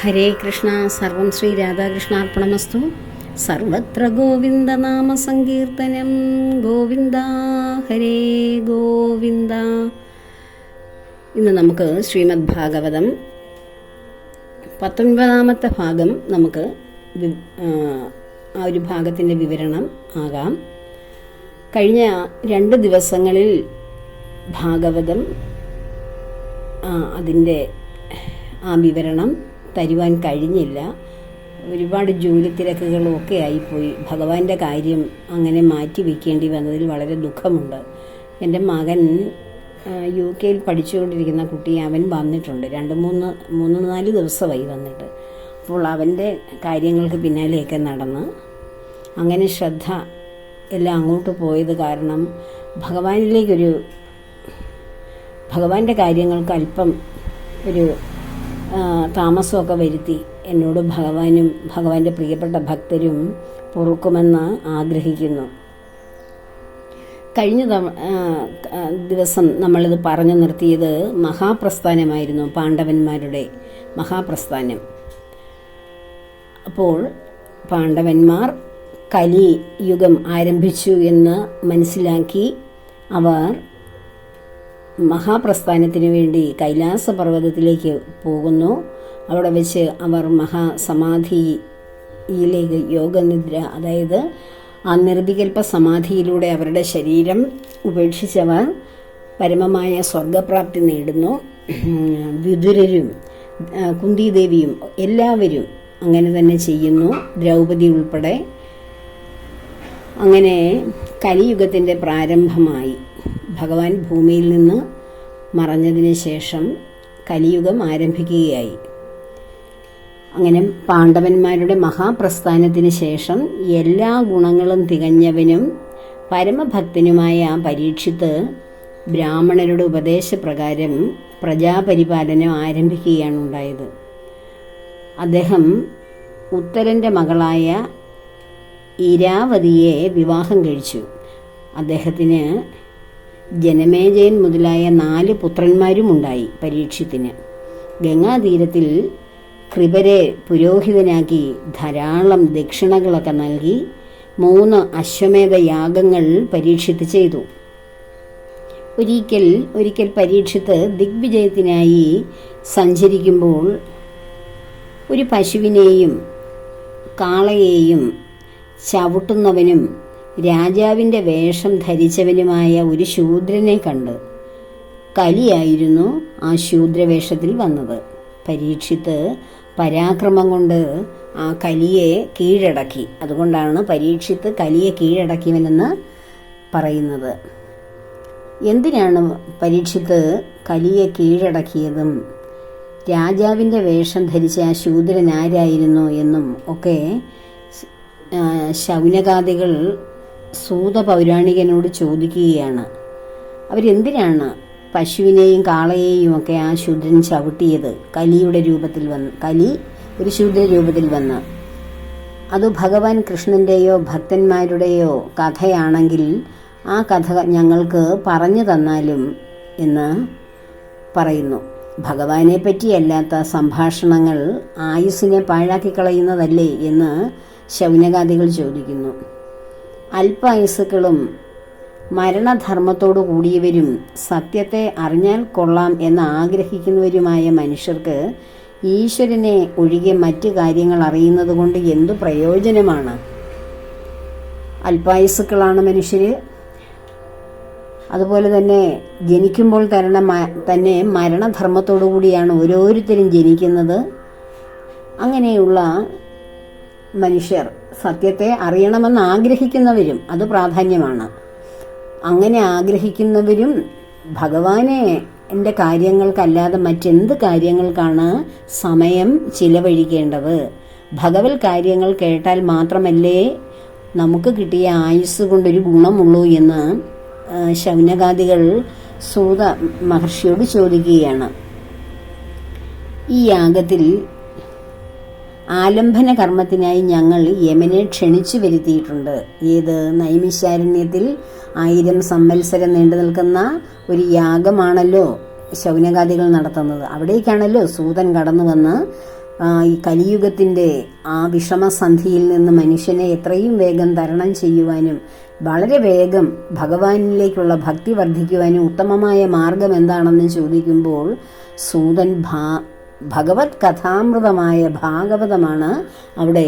ഹരേ കൃഷ്ണ. സർവം ശ്രീ രാധാകൃഷ്ണാർപ്പണമസ്തു. സർവത്ര ഗോവിന്ദനാമ സങ്കീർത്തനം. ഗോവിന്ദ ഹരേ ഗോവിന്ദ. ഇന്ന് നമുക്ക് ശ്രീമദ് ഭാഗവതം 19-ാമത്തെ ഭാഗം നമുക്ക് ആ ഒരു ഭാഗത്തിൻ്റെ വിവരണം ആകാം. കഴിഞ്ഞ 2 ദിവസങ്ങളിൽ ഭാഗവതം അതിൻ്റെ ആ വിവരണം തരുവാൻ കഴിഞ്ഞില്ല. ഒരുപാട് ജോലി തിരക്കുകളും ഒക്കെ ആയിപ്പോയി. ഭഗവാന്റെ കാര്യം അങ്ങനെ മാറ്റി വയ്ക്കേണ്ടി വന്നതിൽ വളരെ ദുഃഖമുണ്ട്. എൻ്റെ മകൻ UK പഠിച്ചുകൊണ്ടിരിക്കുന്ന കുട്ടി, അവൻ വന്നിട്ടുണ്ട്. 3-4 ദിവസമായി വന്നിട്ട്. അപ്പോൾ അവൻ്റെ കാര്യങ്ങൾക്ക് പിന്നാലെയൊക്കെ നടന്ന് അങ്ങനെ ശ്രദ്ധ എല്ലാം അങ്ങോട്ട് പോയത് കാരണം ഭഗവാന്റെ കാര്യങ്ങൾക്ക് അല്പം ഒരു താമസമൊക്കെ വരുത്തി. എന്നോട് ഭഗവാനും ഭഗവാന്റെ പ്രിയപ്പെട്ട ഭക്തരും പൊറുക്കുമെന്ന് ആഗ്രഹിക്കുന്നു. കഴിഞ്ഞ ദിവസം നമ്മളിത് പറഞ്ഞു നിർത്തിയത് മഹാപ്രസ്ഥാനമായിരുന്നു, പാണ്ഡവന്മാരുടെ മഹാപ്രസ്ഥാനം. അപ്പോൾ പാണ്ഡവന്മാർ കലിയുഗം ആരംഭിച്ചു എന്ന് മനസ്സിലാക്കി അവർ മഹാപ്രസ്ഥാനത്തിനു വേണ്ടി കൈലാസപർവ്വതത്തിലേക്ക് പോകുന്നു. അവിടെ വെച്ച് അവർ മഹാസമാധിയിലേക്ക് യോഗനിദ്ര, അതായത് ആ നിർവികൽപ്പ സമാധിയിലൂടെ അവരുടെ ശരീരം ഉപേക്ഷിച്ചവർ പരമമായ സ്വർഗപ്രാപ്തി നേടുന്നു. വിതുരരും കുന്തിദേവിയും എല്ലാവരും അങ്ങനെ തന്നെ ചെയ്യുന്നു, ദ്രൗപദി ഉൾപ്പെടെ. അങ്ങനെ കലിയുഗത്തിൻ്റെ പ്രാരംഭമായി. ഭഗവാൻ ഭൂമിയിൽ നിന്ന് മറഞ്ഞതിന് ശേഷം കലിയുഗം ആരംഭിക്കുകയായി. അങ്ങനെ പാണ്ഡവന്മാരുടെ മഹാപ്രസ്ഥാനത്തിന് ശേഷം എല്ലാ ഗുണങ്ങളും തികഞ്ഞവനും പരമഭക്തനുമായ പരീക്ഷിത്ത് ബ്രാഹ്മണരുടെ ഉപദേശപ്രകാരം പ്രജാപരിപാലനം ആരംഭിക്കുകയാണ് ഉണ്ടായത്. അദ്ദേഹം ഉത്തരൻ്റെ മകളായ ഇരാവതിയെ വിവാഹം കഴിച്ചു. അദ്ദേഹത്തിന് ജനമേജയൻ മുതലായ 4 പുത്രന്മാരുമുണ്ടായി. പരീക്ഷത്തിന് ഗംഗാതീരത്തിൽ കൃപരെ പുരോഹിതനാക്കി ധാരാളം ദക്ഷിണകളൊക്കെ നൽകി 3 അശ്വമേധ യാഗങ്ങൾ പരീക്ഷിത്ത് ചെയ്തു. ഒരിക്കൽ പരീക്ഷിത്ത് ദിഗ്വിജയത്തിനായി സഞ്ചരിക്കുമ്പോൾ ഒരു പശുവിനെയും കാളയെയും ചവിട്ടുന്നവനും രാജാവിൻ്റെ വേഷം ധരിച്ചവനുമായ ഒരു ശൂദ്രനെ കണ്ട്. കലിയായിരുന്നു ആ ശൂദ്രവേഷത്തിൽ വന്നത്. പരീക്ഷിത്ത് പരാക്രമം കൊണ്ട് ആ കലിയെ കീഴടക്കി. അതുകൊണ്ടാണ് പരീക്ഷിത്ത് കലിയെ കീഴടക്കിയവനെന്ന് പറയുന്നത്. എന്തിനാണ് പരീക്ഷിത്ത് കലിയെ കീഴടക്കിയതും രാജാവിൻ്റെ വേഷം ധരിച്ച ആ ശൂദ്രൻ ആരായിരുന്നു എന്നും ഒക്കെ ശൗനകാദികൾ സൂത പൗരാണികനോട് ചോദിക്കുകയാണ്. അവരെന്തിനാണ് പശുവിനെയും കാളയെയും ഒക്കെ ആ ശൂദ്രൻ ചവിട്ടിയത്? കലിയുടെ രൂപത്തിൽ വന്ന്, കലി ഒരു ശൂദ്ര രൂപത്തിൽ വന്ന്. അത് ഭഗവാൻ കൃഷ്ണൻ്റെയോ ഭക്തന്മാരുടെയോ കഥയാണെങ്കിൽ ആ കഥ ഞങ്ങൾക്ക് പറഞ്ഞു തന്നാലും എന്ന് പറയുന്നു. ഭഗവാനെ പറ്റിയല്ലാത്ത സംഭാഷണങ്ങൾ ആയുസ്സിനെ പാഴാക്കി കളയുന്നതല്ലേ എന്ന് ശൗനകാദികൾ ചോദിക്കുന്നു. അല്പായുസ്സുക്കളും മരണധർമ്മത്തോടു കൂടിയവരും സത്യത്തെ അറിഞ്ഞാൽ കൊള്ളാം എന്ന് ആഗ്രഹിക്കുന്നവരുമായ മനുഷ്യർക്ക് ഈശ്വരനെ ഒഴികെ മറ്റു കാര്യങ്ങൾ അറിയുന്നത് കൊണ്ട് എന്തു പ്രയോജനമാണ്? അല്പായുസ്സുക്കളാണ് മനുഷ്യർ. അതുപോലെ തന്നെ ജനിക്കുമ്പോൾ തന്നെ മരണധർമ്മത്തോടു കൂടിയാണ് ഓരോരുത്തരും ജനിക്കുന്നത്. അങ്ങനെയുള്ള മനുഷ്യർ സത്യത്തെ അറിയണമെന്ന് ആഗ്രഹിക്കുന്നവരും അത് പ്രാധാന്യമാണ്. അങ്ങനെ ആഗ്രഹിക്കുന്നവരും ഭഗവാനെ എൻ്റെ കാര്യങ്ങൾക്കല്ലാതെ മറ്റെന്ത് കാര്യങ്ങൾക്കാണ് സമയം ചിലവഴിക്കേണ്ടത്? ഭഗവത് കാര്യങ്ങൾ കേട്ടാൽ മാത്രമല്ലേ നമുക്ക് കിട്ടിയ ആയുസ് കൊണ്ടൊരു ഗുണമുള്ളൂ എന്ന് ശൗനകാദികൾ സൂത മഹർഷിയോട് ചോദിക്കുകയാണ്. ഈ യാഗത്തിൽ ആലംബന കർമ്മത്തിനായി ഞങ്ങൾ യമനെ ക്ഷണിച്ചു വരുത്തിയിട്ടുണ്ട്. ഏത്? നൈമിശാരണ്യത്തിൽ 1000 സംവത്സരം നീണ്ടു നിൽക്കുന്ന ഒരു യാഗമാണല്ലോ ശൗനകാദികൾ നടത്തുന്നത്. അവിടേക്കാണല്ലോ സൂതൻ കടന്നു വന്ന് ഈ കലിയുഗത്തിൻ്റെ ആ വിഷമസന്ധിയിൽ നിന്ന് മനുഷ്യനെ എത്രയും വേഗം തരണം ചെയ്യുവാനും വളരെ വേഗം ഭഗവാനിലേക്കുള്ള ഭക്തി വർദ്ധിക്കുവാനും ഉത്തമമായ മാർഗം എന്താണെന്ന് ചോദിക്കുമ്പോൾ സൂതൻ ഭഗവത് കഥാമൃതമായ ഭാഗവതമാണ് അവിടെ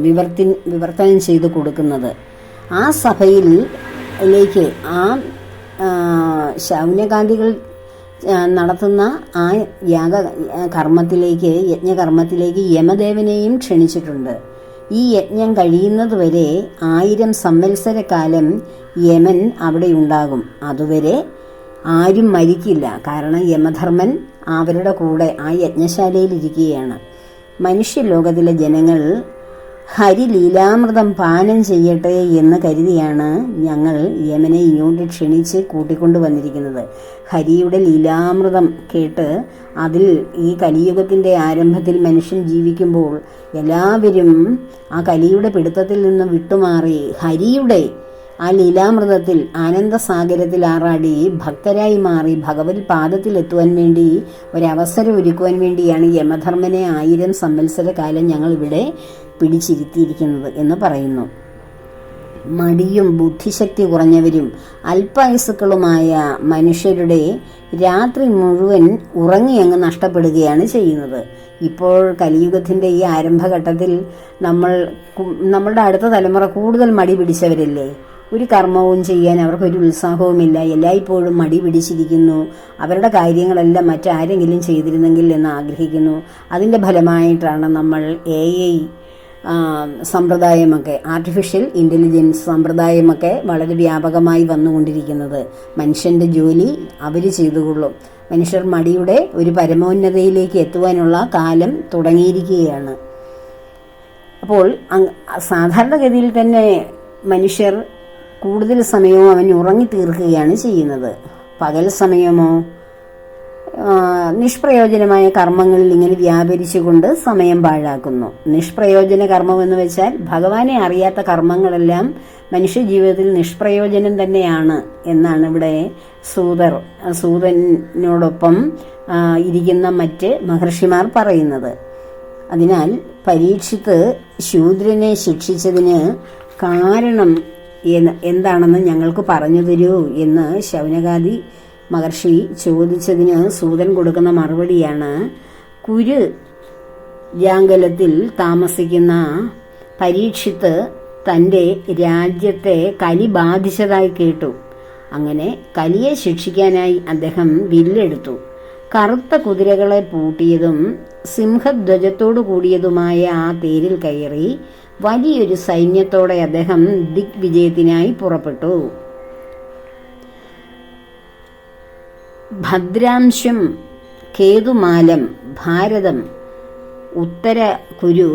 വിവർത്തനം ചെയ്തു കൊടുക്കുന്നത്. ആ സഭയിലേക്ക് ആ ശൗനകാന്തികൾ നടത്തുന്ന ആ യജ്ഞകർമ്മത്തിലേക്ക് യമദേവനെയും ക്ഷണിച്ചിട്ടുണ്ട്. ഈ യജ്ഞം കഴിയുന്നതുവരെ 1000 സംവത്സരക്കാലം യമൻ അവിടെ ഉണ്ടാകും. അതുവരെ ആരും മരിക്കില്ല. കാരണം യമധർമ്മൻ അവരുടെ കൂടെ ആ യജ്ഞശാലയിൽ ഇരിക്കുകയാണ്. മനുഷ്യലോകത്തിലെ ജനങ്ങൾ ഹരിലീലാമൃതം പാനം ചെയ്യട്ടെ എന്ന് കരുതിയാണ് ഞങ്ങൾ യമനെ ഇങ്ങോട്ട് ക്ഷണിച്ച് കൂട്ടിക്കൊണ്ടുവന്നിരിക്കുന്നത്. ഹരിയുടെ ലീലാമൃതം കേട്ട് അതിൽ ഈ കലിയുഗത്തിൻ്റെ ആരംഭത്തിൽ മനുഷ്യൻ ജീവിക്കുമ്പോൾ എല്ലാവരും ആ കലിയുടെ പിടുത്തത്തിൽ നിന്ന് വിട്ടുമാറി ഹരിയുടെ ആ ലീലാമൃതത്തിൽ ആനന്ദസാഗരത്തിൽ ആറാടി ഭക്തരായി മാറി ഭഗവത് പാദത്തിലെത്തുവാൻ വേണ്ടി ഒരവസരം ഒരുക്കുവാൻ വേണ്ടിയാണ് യമധർമ്മനെ 1000 സംവത്സര കാലം ഞങ്ങൾ ഇവിടെ പിടിച്ചിരുത്തിയിരിക്കുന്നത് എന്ന് പറയുന്നു. മടിയും ബുദ്ധിശക്തി കുറഞ്ഞവരും അല്പായുസുക്കളുമായ മനുഷ്യരുടെ രാത്രി മുഴുവൻ ഉറങ്ങിയങ്ങ് നഷ്ടപ്പെടുകയാണ് ചെയ്യുന്നത്. ഇപ്പോൾ കലിയുഗത്തിൻ്റെ ഈ ആരംഭഘട്ടത്തിൽ നമ്മളുടെ അടുത്ത തലമുറ കൂടുതൽ മടി പിടിച്ചവരല്ലേ. ഒരു കർമ്മവും ചെയ്യാൻ അവർക്കൊരു ഉത്സാഹവുമില്ല. എല്ലായ്പ്പോഴും മടി പിടിച്ചിരിക്കുന്നു. അവരുടെ കാര്യങ്ങളെല്ലാം മറ്റാരെങ്കിലും ചെയ്തിരുന്നെങ്കിൽ എന്ന് ആഗ്രഹിക്കുന്നു. അതിൻ്റെ ഫലമായിട്ടാണ് നമ്മൾ AI സമ്പ്രദായമൊക്കെ, ആർട്ടിഫിഷ്യൽ ഇൻ്റലിജൻസ് സമ്പ്രദായമൊക്കെ വളരെ വ്യാപകമായി വന്നുകൊണ്ടിരിക്കുന്നത്. മനുഷ്യൻ്റെ ജോലി അവർ ചെയ്തുകൊള്ളും. മനുഷ്യർ മടിയുടെ ഒരു പരമോന്നതയിലേക്ക് എത്തുവാനുള്ള കാലം തുടങ്ങിയിരിക്കുകയാണ്. അപ്പോൾ സാധാരണഗതിയിൽ തന്നെ മനുഷ്യർ കൂടുതൽ സമയവും അവൻ ഉറങ്ങി തീർക്കുകയാണ് ചെയ്യുന്നത്. പകൽ സമയമോ നിഷ്പ്രയോജനമായ കർമ്മങ്ങളിൽ ഇങ്ങനെ വ്യാപരിച്ചുകൊണ്ട് സമയം പാഴാക്കുന്നു. നിഷ്പ്രയോജന കർമ്മം എന്ന് വെച്ചാൽ ഭഗവാനെ അറിയാത്ത കർമ്മങ്ങളെല്ലാം മനുഷ്യ ജീവിതത്തിൽ നിഷ്പ്രയോജനം തന്നെയാണ് എന്നാണ് ഇവിടെ സൂതനോടൊപ്പം ഇരിക്കുന്ന മറ്റ് മഹർഷിമാർ പറയുന്നത്. അതിനാൽ പരീക്ഷിത്ത് ശൂദ്രനെ ശിക്ഷിച്ചതിന് കാരണം എന്താണെന്ന് ഞങ്ങൾക്ക് പറഞ്ഞു തരൂ എന്ന് ശൗനകാദി മഹർഷി ചോദിച്ചതിന് സൂതൻ കൊടുക്കുന്ന മറുപടിയാണ്, കുരു ജാങ്കലത്തിൽ താമസിക്കുന്ന പരീക്ഷിത്ത് തൻ്റെ രാജ്യത്തെ കലി ബാധിച്ചതായി കേട്ടു. അങ്ങനെ കലിയെ ശിക്ഷിക്കാനായി അദ്ദേഹം വില്ലെടുത്തു. കറുത്ത കുതിരകളെ പൂട്ടിയതും സിംഹധ്വജത്തോടു കൂടിയതുമായ ആ തേരിൽ കയറി വലിയൊരു സൈന്യത്തോടെ അദ്ദേഹം ദിഗ്വിജയത്തിനായി പുറപ്പെട്ടു. ഭദ്രാംശം, കേതുമാലം, ഭാരതം, ഉത്തര കുരു,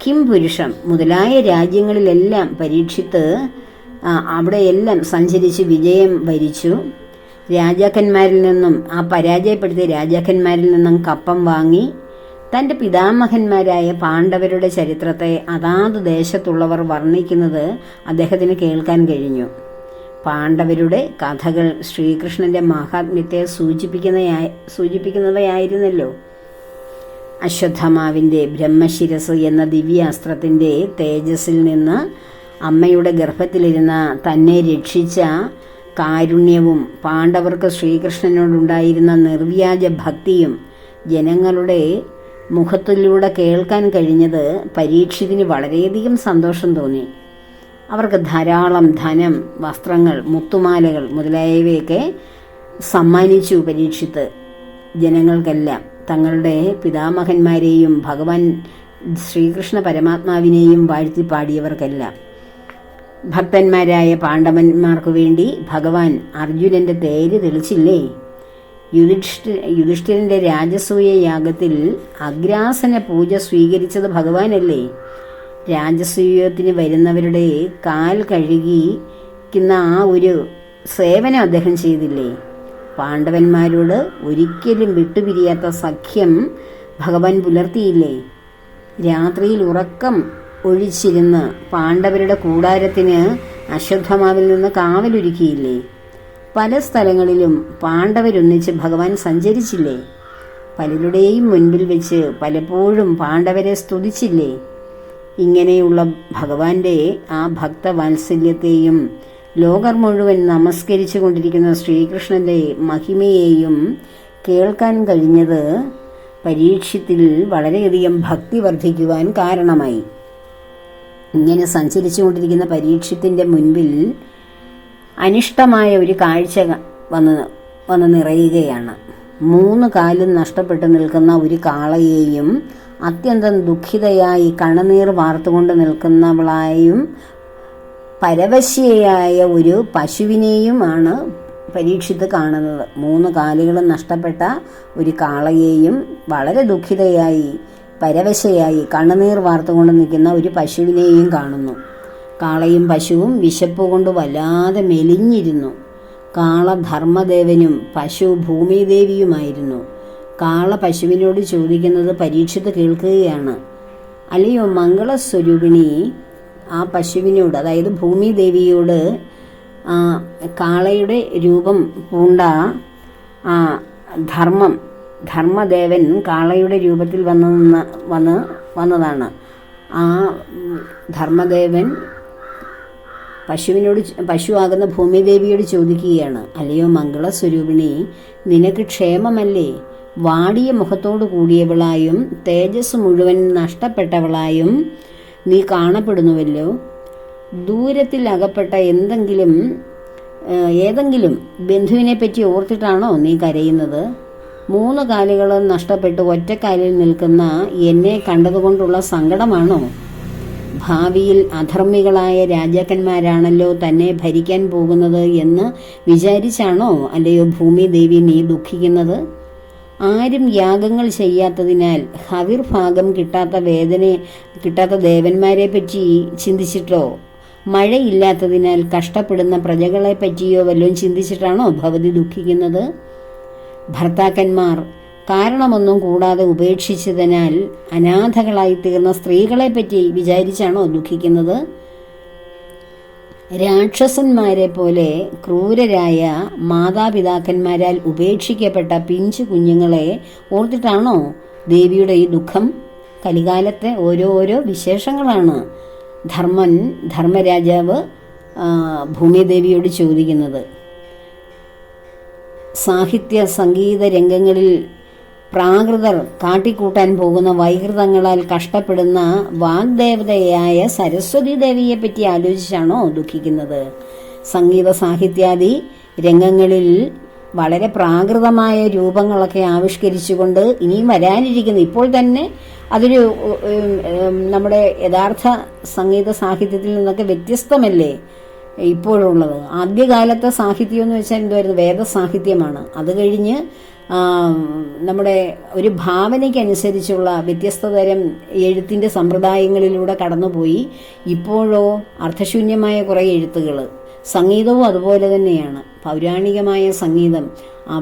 കിംപുരുഷം മുതലായ രാജ്യങ്ങളിലെല്ലാം പരീക്ഷിത്ത് അവിടെയെല്ലാം സഞ്ചരിച്ച് വിജയം വരിച്ചു. രാജാക്കന്മാരിൽ നിന്നും ആ പരാജയപ്പെടുത്തിയ രാജാക്കന്മാരിൽ നിന്നും കപ്പം വാങ്ങി തൻ്റെ പിതാമഹന്മാരായ പാണ്ഡവരുടെ ചരിത്രത്തെ അതാത് ദേശത്തുള്ളവർ വർണ്ണിക്കുന്നത് അദ്ദേഹത്തിന് കേൾക്കാൻ കഴിഞ്ഞു. പാണ്ഡവരുടെ കഥകൾ ശ്രീകൃഷ്ണന്റെ മഹാത്മ്യത്തെ സൂചിപ്പിക്കുന്നവയായിരുന്നല്ലോ. അശ്വത്ഥമാവിൻ്റെ ബ്രഹ്മശിരസ് എന്ന ദിവ്യാസ്ത്രത്തിൻ്റെ തേജസ്സിൽ നിന്ന് അമ്മയുടെ ഗർഭത്തിലിരുന്ന തന്നെ രക്ഷിച്ച കാരുണ്യവും പാണ്ഡവർക്ക് ശ്രീകൃഷ്ണനോടുണ്ടായിരുന്ന നിർവ്യാജ ഭക്തിയും ജനങ്ങളുടെ മുഖത്തിലൂടെ കേൾക്കാൻ കഴിഞ്ഞത് പരീക്ഷിതിന് വളരെയധികം സന്തോഷം തോന്നി. അവർക്ക് ധാരാളം ധനം, വസ്ത്രങ്ങൾ, മുത്തുമാലകൾ മുതലായവയൊക്കെ സമ്മാനിച്ചു പരീക്ഷിത്ത്. ജനങ്ങൾക്കെല്ലാം തങ്ങളുടെ പിതാമഹന്മാരെയും ഭഗവാൻ ശ്രീകൃഷ്ണ പരമാത്മാവിനെയും വാഴ്ത്തി പാടിയവർക്കെല്ലാം. ഭക്തന്മാരായ പാണ്ഡവന്മാർക്കു വേണ്ടി ഭഗവാൻ അർജുനന്റെ തേര് തെളിച്ചില്ലേ? യുധിഷ്ഠിരന്റെ രാജസൂയ യാഗത്തിൽ അഗ്രാസന പൂജ സ്വീകരിച്ചത് ഭഗവാനല്ലേ? രാജസൂയത്തിന് വരുന്നവരുടെ കാൽ കഴുകിക്കുന്ന ആ ഒരു സേവനം അദ്ദേഹം ചെയ്തില്ലേ? പാണ്ഡവന്മാരോട് ഒരിക്കലും വിട്ടുപിരിയാത്ത സഖ്യം ഭഗവാൻ പുലർത്തിയില്ലേ? രാത്രിയിൽ ഉറക്കം ഒഴിച്ചിരുന്ന് പാണ്ഡവരുടെ കൂടാരത്തിന് അശ്വത്ഥമാവിൽ നിന്ന് കാവലൊരുക്കിയില്ലേ? പല സ്ഥലങ്ങളിലും പാണ്ഡവരൊന്നിച്ച് ഭഗവാൻ സഞ്ചരിച്ചില്ലേ? പലരുടെയും മുൻപിൽ വെച്ച് പലപ്പോഴും പാണ്ഡവരെ സ്തുതിച്ചില്ലേ? ഇങ്ങനെയുള്ള ഭഗവാന്റെ ആ ഭക്തവാത്സല്യത്തെയും ലോകർ മുഴുവൻ നമസ്കരിച്ചു കൊണ്ടിരിക്കുന്ന ശ്രീകൃഷ്ണന്റെ മഹിമയെയും കേൾക്കാൻ കഴിഞ്ഞത് പരീക്ഷത്തിൽ വളരെയധികം ഭക്തി വർദ്ധിക്കുവാൻ കാരണമായി. ഇങ്ങനെ സഞ്ചരിച്ചു കൊണ്ടിരിക്കുന്ന പരീക്ഷത്തിന്റെ മുൻപിൽ അനിഷ്ടമായ ഒരു കാഴ്ച വന്ന് നിറയുകയാണ്. 3 കാലും നഷ്ടപ്പെട്ടു നിൽക്കുന്ന ഒരു കാളയെയും അത്യന്തം ദുഃഖിതയായി കണ്ണുനീർ വാർത്തുകൊണ്ട് നിൽക്കുന്നവളായും പരവശയായ ഒരു പശുവിനെയുമാണ് പരീക്ഷിത്ത് കാണുന്നത്. 3 കാലുകളും നഷ്ടപ്പെട്ട ഒരു കാളയെയും വളരെ ദുഃഖിതയായി പരവശയായി കണ്ണുനീർ വാർത്തുകൊണ്ട് നിൽക്കുന്ന ഒരു പശുവിനെയും കാണുന്നു. കാളയും പശുവും വിശപ്പ് കൊണ്ട് വല്ലാതെ മെലിഞ്ഞിരുന്നു. കാള ധർമ്മദേവനും പശു ഭൂമിദേവിയുമായിരുന്നു. കാള പശുവിനോട് ചോദിക്കുന്നത് പരീക്ഷിത്ത് കേൾക്കുകയാണ്. അല്ലയോ മംഗളസ്വരൂപിണി, ആ പശുവിനോട്, അതായത് ഭൂമിദേവിയോട് കാളയുടെ രൂപം പൂണ്ട ധർമ്മദേവൻ കാളയുടെ രൂപത്തിൽ വന്നതാണ്. ആ ധർമ്മദേവൻ പശുവാകുന്ന ഭൂമിദേവിയോട് ചോദിക്കുകയാണ്, അല്ലയോ മംഗളസ്വരൂപിണി, നിനക്ക് ക്ഷേമമല്ലേ? വാടിയ മുഖത്തോടു കൂടിയവളായും തേജസ് മുഴുവൻ നഷ്ടപ്പെട്ടവളായും നീ കാണപ്പെടുന്നുവല്ലോ. ദൂരത്തിൽ അകപ്പെട്ട ഏതെങ്കിലും ബന്ധുവിനെ പറ്റി ഓർത്തിട്ടാണോ നീ കരയുന്നത്? 3 കാലുകളും നഷ്ടപ്പെട്ട് ഒറ്റക്കാലിൽ നിൽക്കുന്ന എന്നെ കണ്ടതുകൊണ്ടുള്ള സങ്കടമാണോ? ഭാവിയിൽ അധർമ്മികളായ രാജാക്കന്മാരാണല്ലോ തന്നെ ഭരിക്കാൻ പോകുന്നത് എന്ന് വിചാരിച്ചാണോ അല്ലയോ ഭൂമിദേവി നീ ദുഃഖിക്കുന്നത്? ആരും യാഗങ്ങൾ ചെയ്യാത്തതിനാൽ ഹവിർഭാഗം കിട്ടാത്ത ദേവന്മാരെ പറ്റി ചിന്തിച്ചിട്ടോ മഴയില്ലാത്തതിനാൽ കഷ്ടപ്പെടുന്ന പ്രജകളെ പറ്റിയോ വല്ലതും ചിന്തിച്ചിട്ടാണോ ഭവതി ദുഃഖിക്കുന്നത്? ഭർത്താക്കന്മാർ കാരണമൊന്നും കൂടാതെ ഉപേക്ഷിച്ചതിനാൽ അനാഥകളായി തീർന്ന സ്ത്രീകളെ പറ്റി വിചാരിച്ചാണോ ദുഃഖിക്കുന്നത്? രാക്ഷസന്മാരെ പോലെ ക്രൂരരായ മാതാപിതാക്കന്മാരാൽ ഉപേക്ഷിക്കപ്പെട്ട പിഞ്ചു കുഞ്ഞുങ്ങളെ ഓർത്തിട്ടാണോ ദേവിയുടെ ഈ ദുഃഖം? കലികാലത്തെ ഓരോരോ വിശേഷങ്ങളാണ് ധർമ്മരാജാവ് ഭൂമിദേവിയോട് ചോദിക്കുന്നത്. സാഹിത്യ സംഗീത രംഗങ്ങളിൽ പ്രാകൃതർ കാട്ടിക്കൂട്ടാൻ പോകുന്ന വൈകൃതങ്ങളാൽ കഷ്ടപ്പെടുന്ന വാഗ്ദേവതയായ സരസ്വതി ദേവിയെ പറ്റി ആലോചിച്ചാണോ ദുഃഖിക്കുന്നത്? സംഗീത സാഹിത്യാദി രംഗങ്ങളിൽ വളരെ പ്രാകൃതമായ രൂപങ്ങളൊക്കെ ആവിഷ്കരിച്ചുകൊണ്ട് ഇനിയും വരാനിരിക്കുന്നു. ഇപ്പോൾ തന്നെ അതൊരു നമ്മുടെ യഥാർത്ഥ സംഗീത സാഹിത്യത്തിൽ നിന്നൊക്കെ വ്യത്യസ്തമല്ലേ ഇപ്പോഴുള്ളത്? ആദ്യകാലത്തെ സാഹിത്യം എന്ന് വെച്ചാൽ എന്തുവായിരുന്നു? വേദസാഹിത്യമാണ്. അത് കഴിഞ്ഞ് നമ്മുടെ ഒരു ഭാവനയ്ക്കനുസരിച്ചുള്ള വ്യത്യസ്ത തരം എഴുത്തിൻ്റെ സമ്പ്രദായങ്ങളിലൂടെ കടന്നുപോയി. ഇപ്പോഴോ അർത്ഥശൂന്യമായ കുറേ എഴുത്തുകൾ. സംഗീതവും അതുപോലെ തന്നെയാണ്. പൗരാണികമായ സംഗീതം,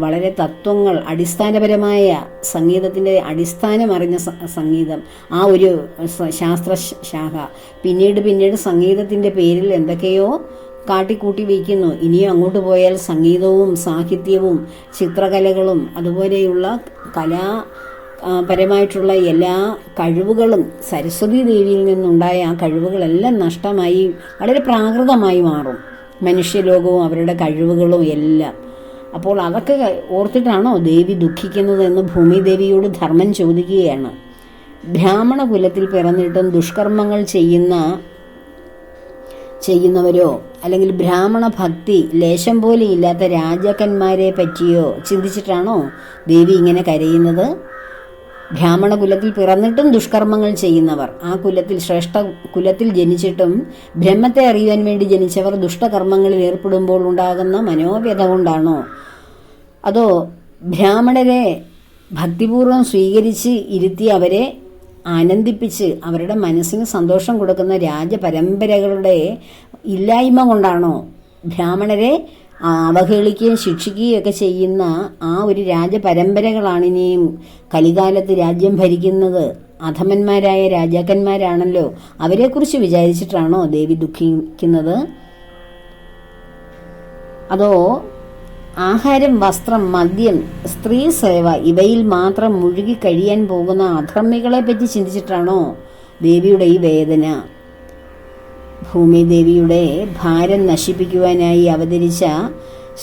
വളരെ തത്വങ്ങൾ, അടിസ്ഥാനപരമായ സംഗീതത്തിൻ്റെ അടിസ്ഥാനം അറിഞ്ഞ സംഗീതം, ആ ഒരു ശാസ്ത്രശാഖ പിന്നീട് സംഗീതത്തിൻ്റെ പേരിൽ എന്തൊക്കെയോ കാട്ടിക്കൂട്ടി വയ്ക്കുന്നു. ഇനിയും അങ്ങോട്ട് പോയാൽ സംഗീതവും സാഹിത്യവും ചിത്രകലകളും അതുപോലെയുള്ള പരമായിട്ടുള്ള എല്ലാ കഴിവുകളും സരസ്വതി ദേവിയിൽ നിന്നുണ്ടായ ആ കഴിവുകളെല്ലാം നഷ്ടമായി വളരെ പ്രാകൃതമായി മാറും. മനുഷ്യലോകവും അവരുടെ കഴിവുകളും എല്ലാം. അപ്പോൾ അതൊക്കെ ഓർത്തിട്ടാണോ ദേവി ദുഃഖിക്കുന്നത് എന്ന് ഭൂമിദേവിയോട് ധർമ്മൻ ചോദിക്കുകയാണ്. ബ്രാഹ്മണ കുലത്തിൽ പിറന്നിട്ടും ദുഷ്കർമ്മങ്ങൾ ചെയ്യുന്നവരോ അല്ലെങ്കിൽ ബ്രാഹ്മണ ഭക്തി ലേശം പോലെ ഇല്ലാത്ത രാജാക്കന്മാരെ പറ്റിയോ ചിന്തിച്ചിട്ടാണോ ദേവി ഇങ്ങനെ കരയുന്നത്? ബ്രാഹ്മണ കുലത്തിൽ പിറന്നിട്ടും ദുഷ്കർമ്മങ്ങൾ ചെയ്യുന്നവർ, ആ കുലത്തിൽ ശ്രേഷ്ഠ കുലത്തിൽ ജനിച്ചിട്ടും ബ്രഹ്മത്തെ അറിയുവാൻ വേണ്ടി ജനിച്ചവർ ദുഷ്ടകർമ്മങ്ങളിൽ ഏർപ്പെടുമ്പോൾ ഉണ്ടാകുന്ന മനോവ്യത കൊണ്ടാണോ? അതോ ബ്രാഹ്മണരെ ഭക്തിപൂർവ്വം സ്വീകരിച്ച് ഇരുത്തി അവരെ ആനന്ദിപ്പിച്ച് അവരുടെ മനസ്സിന് സന്തോഷം കൊടുക്കുന്ന രാജപരമ്പരകളുടെ ഇല്ലായ്മ കൊണ്ടാണോ? ബ്രാഹ്മണരെ അവഹേളിക്കുകയും ശിക്ഷിക്കുകയും ഒക്കെ ചെയ്യുന്ന ആ ഒരു രാജപരമ്പരകളാണ് ഇനിയും കലികാലത്ത് രാജ്യം ഭരിക്കുന്നത്. അധമന്മാരായ രാജാക്കന്മാരാണല്ലോ. അവരെക്കുറിച്ച് വിചാരിച്ചിട്ടാണോ ദേവി ദുഃഖിക്കുന്നത്? അതോ ആഹാരം, വസ്ത്രം, മദ്യം, സ്ത്രീ സേവ ഇവയിൽ മാത്രം മുഴുകി കഴിയാൻ പോകുന്ന അധർമ്മികളെ പറ്റി ചിന്തിച്ചിട്ടാണോ ദേവിയുടെ ഈ വേദന? ഭൂമിദേവിയുടെ ഭാരം നശിപ്പിക്കുവാനായി അവതരിച്ച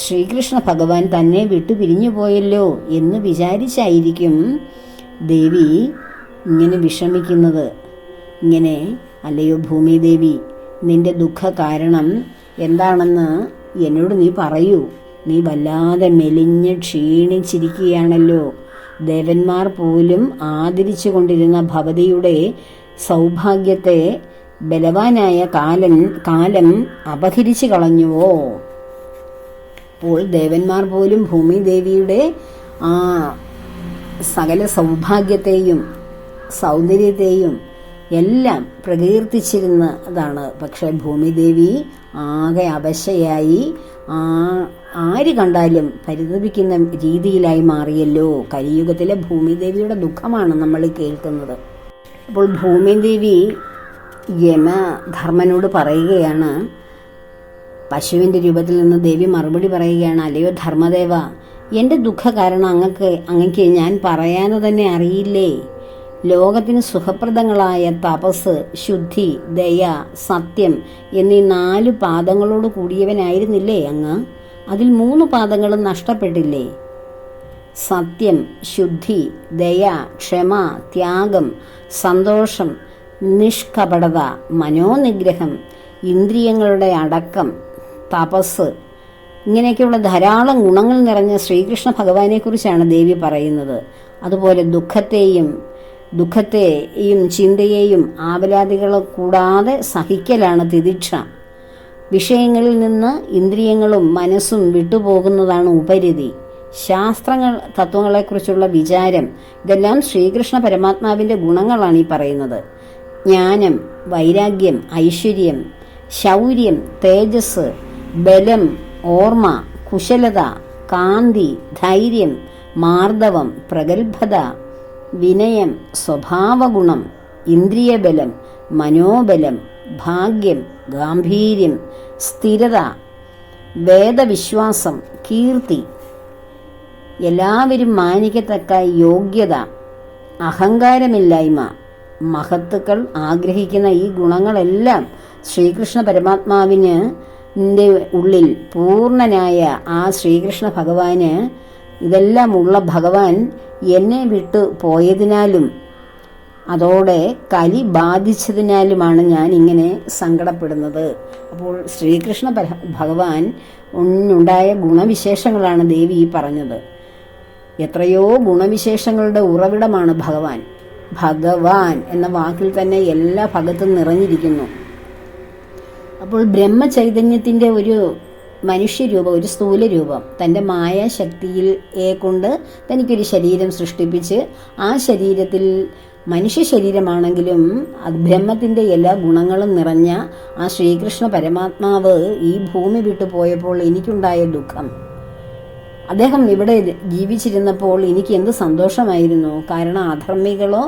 ശ്രീകൃഷ്ണ ഭഗവാൻ തന്നെ വിട്ടുപിരിഞ്ഞു പോയല്ലോ എന്ന് വിചാരിച്ചായിരിക്കും ദേവി ഇങ്ങനെ വിഷമിക്കുന്നത്. ഇങ്ങനെ, അല്ലയോ ഭൂമിദേവി, നിന്റെ ദുഃഖ കാരണം എന്താണെന്ന് എന്നോട് നീ പറയൂ. നീ വല്ലാതെ മെലിഞ്ഞ് ക്ഷീണിച്ചിരിക്കുകയാണല്ലോ. ദേവന്മാർ പോലും ആദരിച്ചു കൊണ്ടിരുന്ന ഭവതിയുടെ സൗഭാഗ്യത്തെ ബലവാനായ കാലം അപഹരിച്ചു കളഞ്ഞുവോ? അപ്പോൾ ദേവന്മാർ പോലും ഭൂമിദേവിയുടെ ആ സകല സൗഭാഗ്യത്തെയും സൗന്ദര്യത്തെയും എല്ലാം പ്രകീർത്തിച്ചിരുന്നതാണ്. പക്ഷെ ഭൂമിദേവി ആകെ അവശയായി, ആര് കണ്ടാലും പരിതപിക്കുന്ന രീതിയിലായി മാറിയല്ലോ. കലിയുഗത്തിലെ ഭൂമിദേവിയുടെ ദുഃഖമാണ് നമ്മൾ കേൾക്കുന്നത്. അപ്പോൾ ഭൂമിദേവി യമധർമ്മനോട് പറയുകയാണ്, പശുവിൻ്റെ രൂപത്തിൽ നിന്ന് ദേവി മറുപടി പറയുകയാണ്, അല്ലയോ ധർമ്മദേവ, എൻ്റെ ദുഃഖ കാരണം അങ്ങക്ക് ഞാൻ പറയാതെ തന്നെ അറിയില്ലേ? ലോകത്തിന് സുഖപ്രദങ്ങളായ തപസ്, ശുദ്ധി, ദയ, സത്യം എന്നീ 4 പാദങ്ങളോട് കൂടിയവനായിരുന്നില്ലേ അങ്ങ്? അതിൽ 3 പാദങ്ങളും നഷ്ടപ്പെട്ടില്ലേ? സത്യം, ശുദ്ധി, ദയ, ക്ഷമ, ത്യാഗം, സന്തോഷം, നിഷ്കപടത, മനോനിഗ്രഹം, ഇന്ദ്രിയങ്ങളുടെ അടക്കം, തപസ്, ഇങ്ങനെയൊക്കെയുള്ള ധാരാളം ഗുണങ്ങൾ നിറഞ്ഞ ശ്രീകൃഷ്ണ ഭഗവാനെക്കുറിച്ചാണ് ദേവി പറയുന്നത്. അതുപോലെ ദുഃഖത്തെയും ചിന്തയെയും ആവലാദികൾ കൂടാതെ സഹിക്കലാണ് തിദിക്ഷ. വിഷയങ്ങളിൽ നിന്ന് ഇന്ദ്രിയങ്ങളും മനസ്സും വിട്ടുപോകുന്നതാണ് ഉപരിതി. ശാസ്ത്രങ്ങൾ, തത്വങ്ങളെക്കുറിച്ചുള്ള വിചാരം, ഇതെല്ലാം ശ്രീകൃഷ്ണ പരമാത്മാവിൻ്റെ ഗുണങ്ങളാണ് ഈ പറയുന്നത്. ജ്ഞാനം, വൈരാഗ്യം, ഐശ്വര്യം, ശൗര്യം, തേജസ്, ബലം, ഓർമ്മ, കുശലത, കാന്തി, ധൈര്യം, മാർദ്ദവം, പ്രഗത്ഭത, വിനയം, സ്വഭാവഗുണം, ഇന്ദ്രിയബലം, മനോബലം, ഭാഗ്യം, ഗാംഭീര്യം, സ്ഥിരത, വേദവിശ്വാസം, കീർത്തി, എല്ലാവരും മാനിക്കത്തക്ക യോഗ്യത, അഹങ്കാരമില്ലായ്മ, മഹത്തുക്കൾ ആഗ്രഹിക്കുന്ന ഈ ഗുണങ്ങളെല്ലാം ശ്രീകൃഷ്ണ പരമാത്മാവിന് ഉള്ളിൽ പൂർണ്ണനായ ആ ശ്രീകൃഷ്ണ ഭഗവാന്, ഇതെല്ലാം ഉള്ള ഭഗവാൻ എന്നെ വിട്ടു പോയതിനാലും അതോടെ കലി ബാധിച്ചതിനാലുമാണ് ഞാൻ ഇങ്ങനെ സങ്കടപ്പെടുന്നത്. അപ്പോൾ ശ്രീകൃഷ്ണ ഭഗവാൻ ഉണ്ടായ ഗുണവിശേഷങ്ങളാണ് ദേവി ഈ പറഞ്ഞത്. എത്രയോ ഗുണവിശേഷങ്ങളുടെ ഉറവിടമാണ് ഭഗവാൻ. ഭഗവാൻ എന്ന വാക്കിൽ തന്നെ എല്ലാ ഭാഗത്തും നിറഞ്ഞിരിക്കുന്നു. അപ്പോൾ ബ്രഹ്മചൈതന്യത്തിൻ്റെ ഒരു മനുഷ്യരൂപം, ഒരു സ്ഥൂല രൂപം, തൻ്റെ മായാശക്തിയിൽ കൊണ്ട് തനിക്കൊരു ശരീരം സൃഷ്ടിപ്പിച്ച് ആ ശരീരത്തിൽ മനുഷ്യ ശരീരമാണെങ്കിലും അത് ബ്രഹ്മത്തിൻ്റെ എല്ലാ ഗുണങ്ങളും നിറഞ്ഞ ആ ശ്രീകൃഷ്ണ പരമാത്മാവ് ഈ ഭൂമി വിട്ടു പോയപ്പോൾ എനിക്കുണ്ടായ ദുഃഖം, അദ്ദേഹം ഇവിടെ ജീവിച്ചിരുന്നപ്പോൾ എനിക്ക് എന്ത് സന്തോഷമായിരുന്നു. കാരണം അധർമ്മികളോ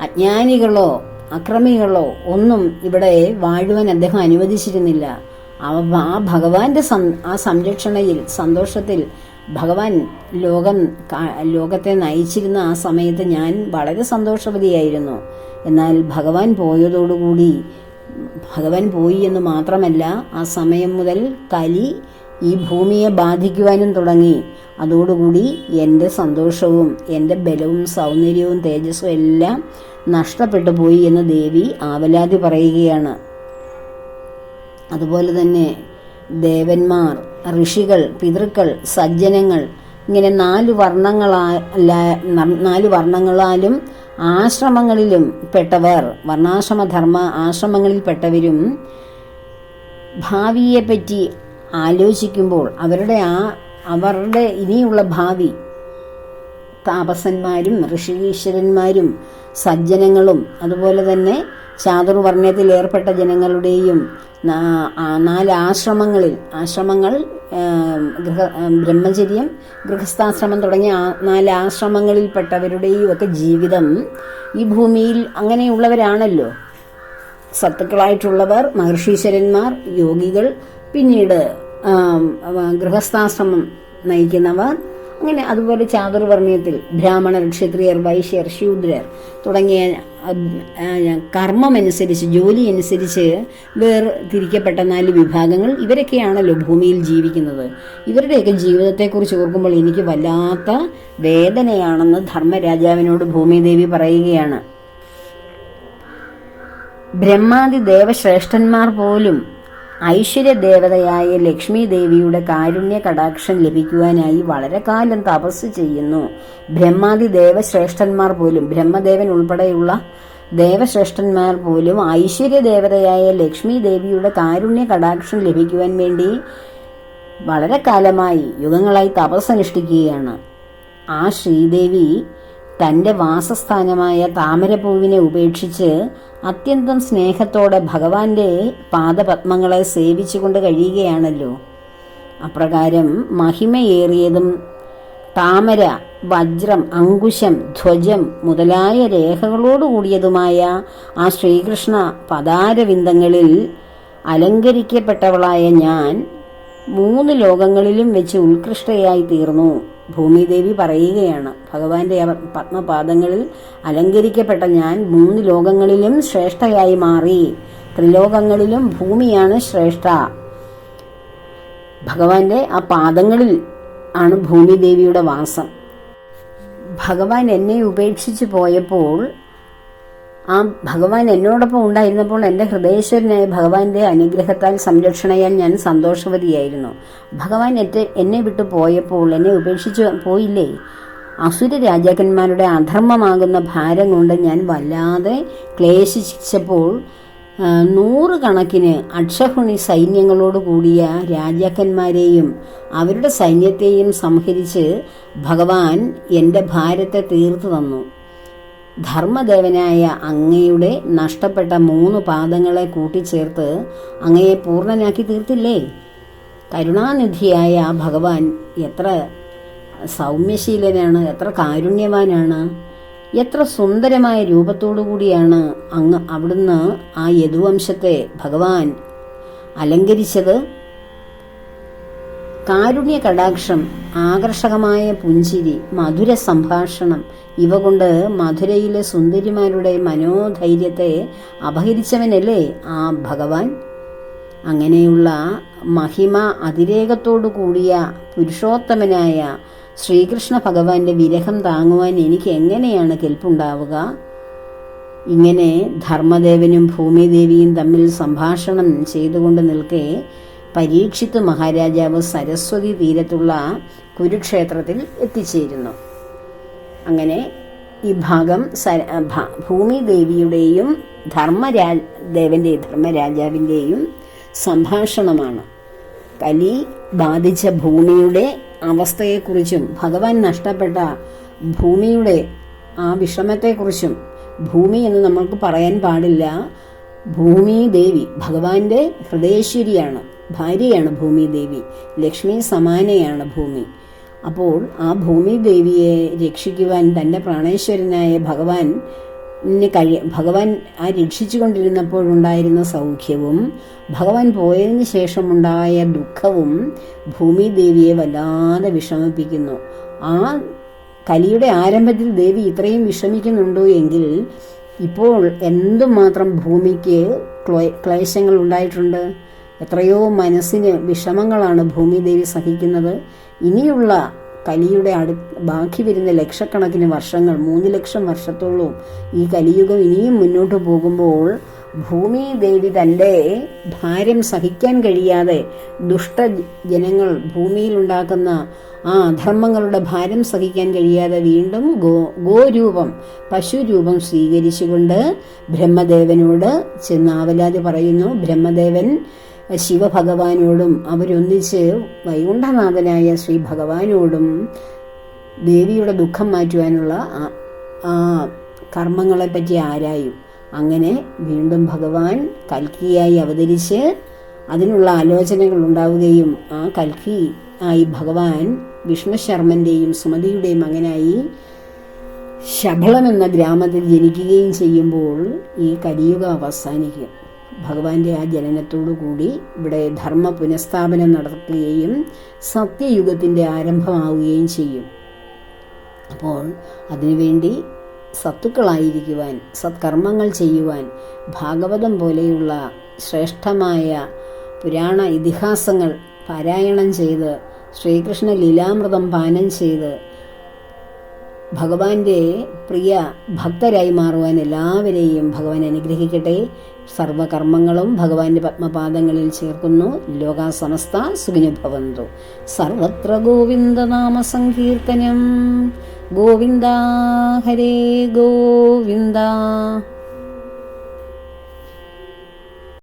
അജ്ഞാനികളോ അക്രമികളോ ഒന്നും ഇവിടെ വാഴുവാൻ അദ്ദേഹം അനുവദിച്ചിരുന്നില്ല. ആ ഭഗവാന്റെ ആ സംരക്ഷണയിൽ, സന്തോഷത്തിൽ ഭഗവാൻ ലോകത്തെ നയിച്ചിരുന്ന ആ സമയത്ത് ഞാൻ വളരെ സന്തോഷവതിയായിരുന്നു. എന്നാൽ ഭഗവാൻ പോയതോടുകൂടി, ഭഗവാൻ പോയി എന്ന് മാത്രമല്ല, ആ സമയം മുതൽ കലി ഈ ഭൂമിയെ ബാധിക്കുവാനും തുടങ്ങി. അതോടുകൂടി എൻ്റെ സന്തോഷവും എൻ്റെ ബലവും സൗന്ദര്യവും തേജസ്സും എല്ലാം നഷ്ടപ്പെട്ടു പോയി എന്ന് ദേവി ആവലാതി പറയുകയാണ്. അതുപോലെ തന്നെ ദേവന്മാർ, ഋഷികൾ, പിതൃക്കൾ, സജ്ജനങ്ങൾ, ഇങ്ങനെ 4 വർണ്ണങ്ങളാലും ആശ്രമങ്ങളിലും പെട്ടവർ, വർണ്ണാശ്രമധർമ്മ ആശ്രമങ്ങളിൽപ്പെട്ടവരും ഭാവിയെപ്പറ്റി ആലോചിക്കുമ്പോൾ അവരുടെ ഇനിയുള്ള ഭാവി, താപസന്മാരും ഋഷീശ്വരന്മാരും സജ്ജനങ്ങളും അതുപോലെ തന്നെ ചാതുർവർണ്ണയത്തിൽ ഏർപ്പെട്ട ജനങ്ങളുടെയും 4 ആശ്രമങ്ങൾ, ബ്രഹ്മചര്യം, ഗൃഹസ്ഥാശ്രമം തുടങ്ങിയ 4 ആശ്രമങ്ങളിൽപ്പെട്ടവരുടെയും ഒക്കെ ജീവിതം ഈ ഭൂമിയിൽ അങ്ങനെയുള്ളവരാണല്ലോ. സത്തുക്കളായിട്ടുള്ളവർ, മഹർഷീശ്വരന്മാർ, യോഗികൾ, പിന്നീട് ഗൃഹസ്ഥാശ്രമം നയിക്കുന്നവർ, അങ്ങനെ അതുപോലെ ചാതുർവർണ്ണയത്തിൽ ബ്രാഹ്മണർ, ക്ഷത്രിയർ, വൈശ്യർ, ശൂദ്രർ തുടങ്ങിയ കർമ്മമനുസരിച്ച്, ജോലി അനുസരിച്ച് വേർതിരിക്കപ്പെട്ട 4 വിഭാഗങ്ങൾ. ഇവരൊക്കെയാണല്ലോ ഭൂമിയിൽ ജീവിക്കുന്നത്. ഇവരുടെയൊക്കെ ജീവിതത്തെക്കുറിച്ച് ഓർക്കുമ്പോൾ എനിക്ക് വല്ലാത്ത വേദനയാണെന്ന് ധർമ്മരാജാവിനോട് ഭൂമിദേവി പറയുകയാണ്. ബ്രഹ്മാദി ദേവശ്രേഷ്ഠന്മാർ പോലും ഐശ്വര്യദേവതയായ ലക്ഷ്മി ദേവിയുടെ കാരുണ്യ കടാക്ഷം ലഭിക്കുവാനായി വളരെ കാലം തപസ് ചെയ്യുന്നു. ബ്രഹ്മാദി ദേവശ്രേഷ്ഠന്മാർ പോലും, ബ്രഹ്മദേവൻ ഉൾപ്പെടെയുള്ള ദേവശ്രേഷ്ഠന്മാർ പോലും ഐശ്വര്യദേവതയായ ലക്ഷ്മി ദേവിയുടെ കാരുണ്യ കടാക്ഷം ലഭിക്കുവാൻ വേണ്ടി വളരെ കാലമായി, യുഗങ്ങളായി തപസ്സനുഷ്ഠിക്കുകയാണ്. ആ ശ്രീദേവി തൻ്റെ വാസസ്ഥാനമായ താമരപ്പൂവിനെ ഉപേക്ഷിച്ച് അത്യന്തം സ്നേഹത്തോടെ ഭഗവാന്റെ പാദപത്മങ്ങളെ സേവിച്ചുകൊണ്ട് കഴിയുകയാണല്ലോ. അപ്രകാരം മഹിമയേറിയതും താമര, വജ്രം, അങ്കുശം, ധ്വജം മുതലായ രേഖകളോടുകൂടിയതുമായ ആ ശ്രീകൃഷ്ണ പദാരവിന്ദങ്ങളിൽ അലങ്കരിക്കപ്പെട്ടവളായ ഞാൻ 3 ലോകങ്ങളിലും വെച്ച് ഉത്കൃഷ്ടയായി തീർന്നു. ഭൂമിദേവി പറയുകയാണ്, ഭഗവാന്റെ പത്മപാദങ്ങളിൽ അലങ്കരിക്കപ്പെട്ട ഞാൻ 3 ലോകങ്ങളിലും ശ്രേഷ്ഠയായി മാറി. ത്രിലോകങ്ങളിലും ഭൂമിയാണ് ശ്രേഷ്ഠ. ഭഗവാന്റെ ആ പാദങ്ങളിൽ ആണ് ഭൂമിദേവിയുടെ വാസം. ഭഗവാൻ എന്നെ ഉപേക്ഷിച്ച് പോയപ്പോൾ, ആ ഭഗവാൻ എന്നോടൊപ്പം ഉണ്ടായിരുന്നപ്പോൾ എൻ്റെ ഹൃദയേശ്വരനായ ഭഗവാന്റെ അനുഗ്രഹത്താൽ സംരക്ഷണയാൽ ഞാൻ സന്തോഷവതിയായിരുന്നു. ഭഗവാൻ എന്നെ വിട്ടു പോയപ്പോൾ, എന്നെ ഉപേക്ഷിച്ച് പോയില്ലേ, അസുര രാജാക്കന്മാരുടെ അധർമ്മമാകുന്ന ഭാരം കൊണ്ട് ഞാൻ വല്ലാതെ ക്ലേശിച്ചപ്പോൾ 100 കണക്കിന് അക്ഷഹുണി സൈന്യങ്ങളോട് കൂടിയ രാജാക്കന്മാരെയും അവരുടെ സൈന്യത്തെയും സംഹരിച്ച് ഭഗവാൻ എൻ്റെ ഭാരത്തെ തീർത്തു തന്നു. ധർമ്മദേവനായ അങ്ങയുടെ നഷ്ടപ്പെട്ട 3 പാദങ്ങളെ കൂട്ടിച്ചേർത്ത് അങ്ങയെ പൂർണ്ണനാക്കി തീർത്തില്ലേ. കരുണാനിധിയായ ആ ഭഗവാൻ എത്ര സൗമ്യശീലനാണ്, എത്ര കാരുണ്യവാനാണ്, എത്ര സുന്ദരമായ രൂപത്തോടു കൂടിയാണ് അവിടുന്ന് ആ യദുവംശത്തെ ഭഗവാൻ അലങ്കരിച്ചത്. കാരുണ്യ കടാക്ഷം, ആകർഷകമായ പുഞ്ചിരി, മധുര സംഭാഷണം ഇവ കൊണ്ട് മധുരയിലെ സുന്ദരിമാരുടെ മനോധൈര്യത്തെ അപഹരിച്ചവനല്ലേ ആ ഭഗവാൻ. അങ്ങനെയുള്ള മഹിമ അതിരേകത്തോടു കൂടിയ പുരുഷോത്തമനായ ശ്രീകൃഷ്ണ ഭഗവാന്റെ വിരഹം താങ്ങുവാൻ എനിക്ക് എങ്ങനെയാണ് കെൽപ്പുണ്ടാവുക? ഇങ്ങനെ ധർമ്മദേവനും ഭൂമിദേവിയും തമ്മിൽ സംഭാഷണം ചെയ്തുകൊണ്ട് നിൽക്കെ പരീക്ഷിത്ത് മഹാരാജാവ് സരസ്വതി തീരത്തുള്ള കുരുക്ഷേത്രത്തിൽ എത്തിച്ചേരുന്നു. അങ്ങനെ ഈ ഭാഗം ഭൂമിദേവിയുടെയും ധർമ്മരാജാവിൻ്റെയും സംഭാഷണമാണ്. കലി ബാധിച്ച ഭൂമിയുടെ അവസ്ഥയെക്കുറിച്ചും ഭഗവാൻ നഷ്ടപ്പെട്ട ഭൂമിയുടെ ആ വിഷമത്തെക്കുറിച്ചും, ഭൂമി എന്ന് നമ്മൾക്ക് പറയാൻ പാടില്ല, ഭൂമിദേവി ഭഗവാന്റെ ഹൃദയേശ്വരിയാണ്, ഭാര്യയാണ് ഭൂമിദേവി, ലക്ഷ്മി സമാനയാണ് ഭൂമി. അപ്പോൾ ആ ഭൂമിദേവിയെ രക്ഷിക്കുവാൻ തൻ്റെ പ്രാണേശ്വരനായ ഭഗവാൻ ആ രക്ഷിച്ചുകൊണ്ടിരുന്നപ്പോഴുണ്ടായിരുന്ന സൗഖ്യവും ഭഗവാൻ പോയതിന് ശേഷമുണ്ടായ ദുഃഖവും ഭൂമിദേവിയെ വല്ലാതെ വിഷമിപ്പിക്കുന്നു. ആ കലിയുടെ ആരംഭത്തിൽ ദേവി ഇത്രയും വിഷമിക്കുന്നുണ്ടോ എങ്കിൽ ഇപ്പോൾ എന്തുമാത്രം ഭൂമിക്ക് ക്ലേശങ്ങൾ ഉണ്ടായിട്ടുണ്ട്. എത്രയോ മനസ്സിന് വിഷമങ്ങളാണ് ഭൂമിദേവി സഹിക്കുന്നത്. ഇനിയുള്ള കലിയുടെ ബാക്കി വരുന്ന ലക്ഷക്കണക്കിന് വർഷങ്ങൾ, 3 ലക്ഷം വർഷത്തോളം ഈ കലിയുഗം ഇനിയും മുന്നോട്ട് പോകുമ്പോൾ ഭൂമിദേവി തൻ്റെ ഭാരം സഹിക്കാൻ കഴിയാതെ, ദുഷ്ടജനങ്ങൾ ഭൂമിയിലുണ്ടാക്കുന്ന ആ അധർമ്മങ്ങളുടെ ഭാരം സഹിക്കാൻ കഴിയാതെ വീണ്ടും ഗോരൂപം, പശുരൂപം സ്വീകരിച്ചുകൊണ്ട് ബ്രഹ്മദേവനോട് ചെന്ന് ആവലാതി പറയുന്നു. ബ്രഹ്മദേവൻ ശിവഭഗവാനോടും അവരൊന്നിച്ച് വൈകുണ്ഠനാഥനായ ശ്രീ ഭഗവാനോടും ദേവിയുടെ ദുഃഖം മാറ്റുവാനുള്ള ആ കർമ്മങ്ങളെപ്പറ്റി ആരായും. അങ്ങനെ വീണ്ടും ഭഗവാൻ കൽക്കിയായി അവതരിച്ച് അതിനുള്ള ആലോചനകൾ ഉണ്ടാവുകയും ആ കൽക്കി ആയി ഭഗവാൻ വിഷ്ണുശർമ്മൻ്റെയും സുമതിയുടെയും മകനായി ശബളം എന്ന ഗ്രാമത്തിൽ ജനിക്കുകയും ചെയ്യുമ്പോൾ ഈ കലിയുഗം അവസാനിക്കും. ഭഗവാന്റെ ആ ജനനത്തോടു കൂടി ഇവിടെ ധർമ്മ പുനഃസ്ഥാപനം നടക്കുകയും സത്യയുഗത്തിൻ്റെ ആരംഭമാവുകയും ചെയ്യും. അപ്പോൾ അതിനുവേണ്ടി സത്തുക്കളായിരിക്കുവാൻ, സത്കർമ്മങ്ങൾ ചെയ്യുവാൻ ഭാഗവതം പോലെയുള്ള ശ്രേഷ്ഠമായ പുരാണ ഇതിഹാസങ്ങൾ പാരായണം ചെയ്ത് ശ്രീകൃഷ്ണ ലീലാമൃതം പാനം ചെയ്ത് ഭഗവാന്റെ പ്രിയ ഭക്തരായി മാറുവാൻ എല്ലാവരെയും ഭഗവാൻ അനുഗ്രഹിക്കട്ടെ. സർവകർമ്മങ്ങളും ഭഗവാന്റെ പത്മപാദങ്ങളിൽ ചേർക്കുന്നു. ലോകാ സമസ്ത സുഖിനോ ഭവന്തു. സർവത്ര ഗോവിന്ദനാമ സങ്കീർത്തനം. ഗോവിന്ദ ഹരേ ഗോവിന്ദ.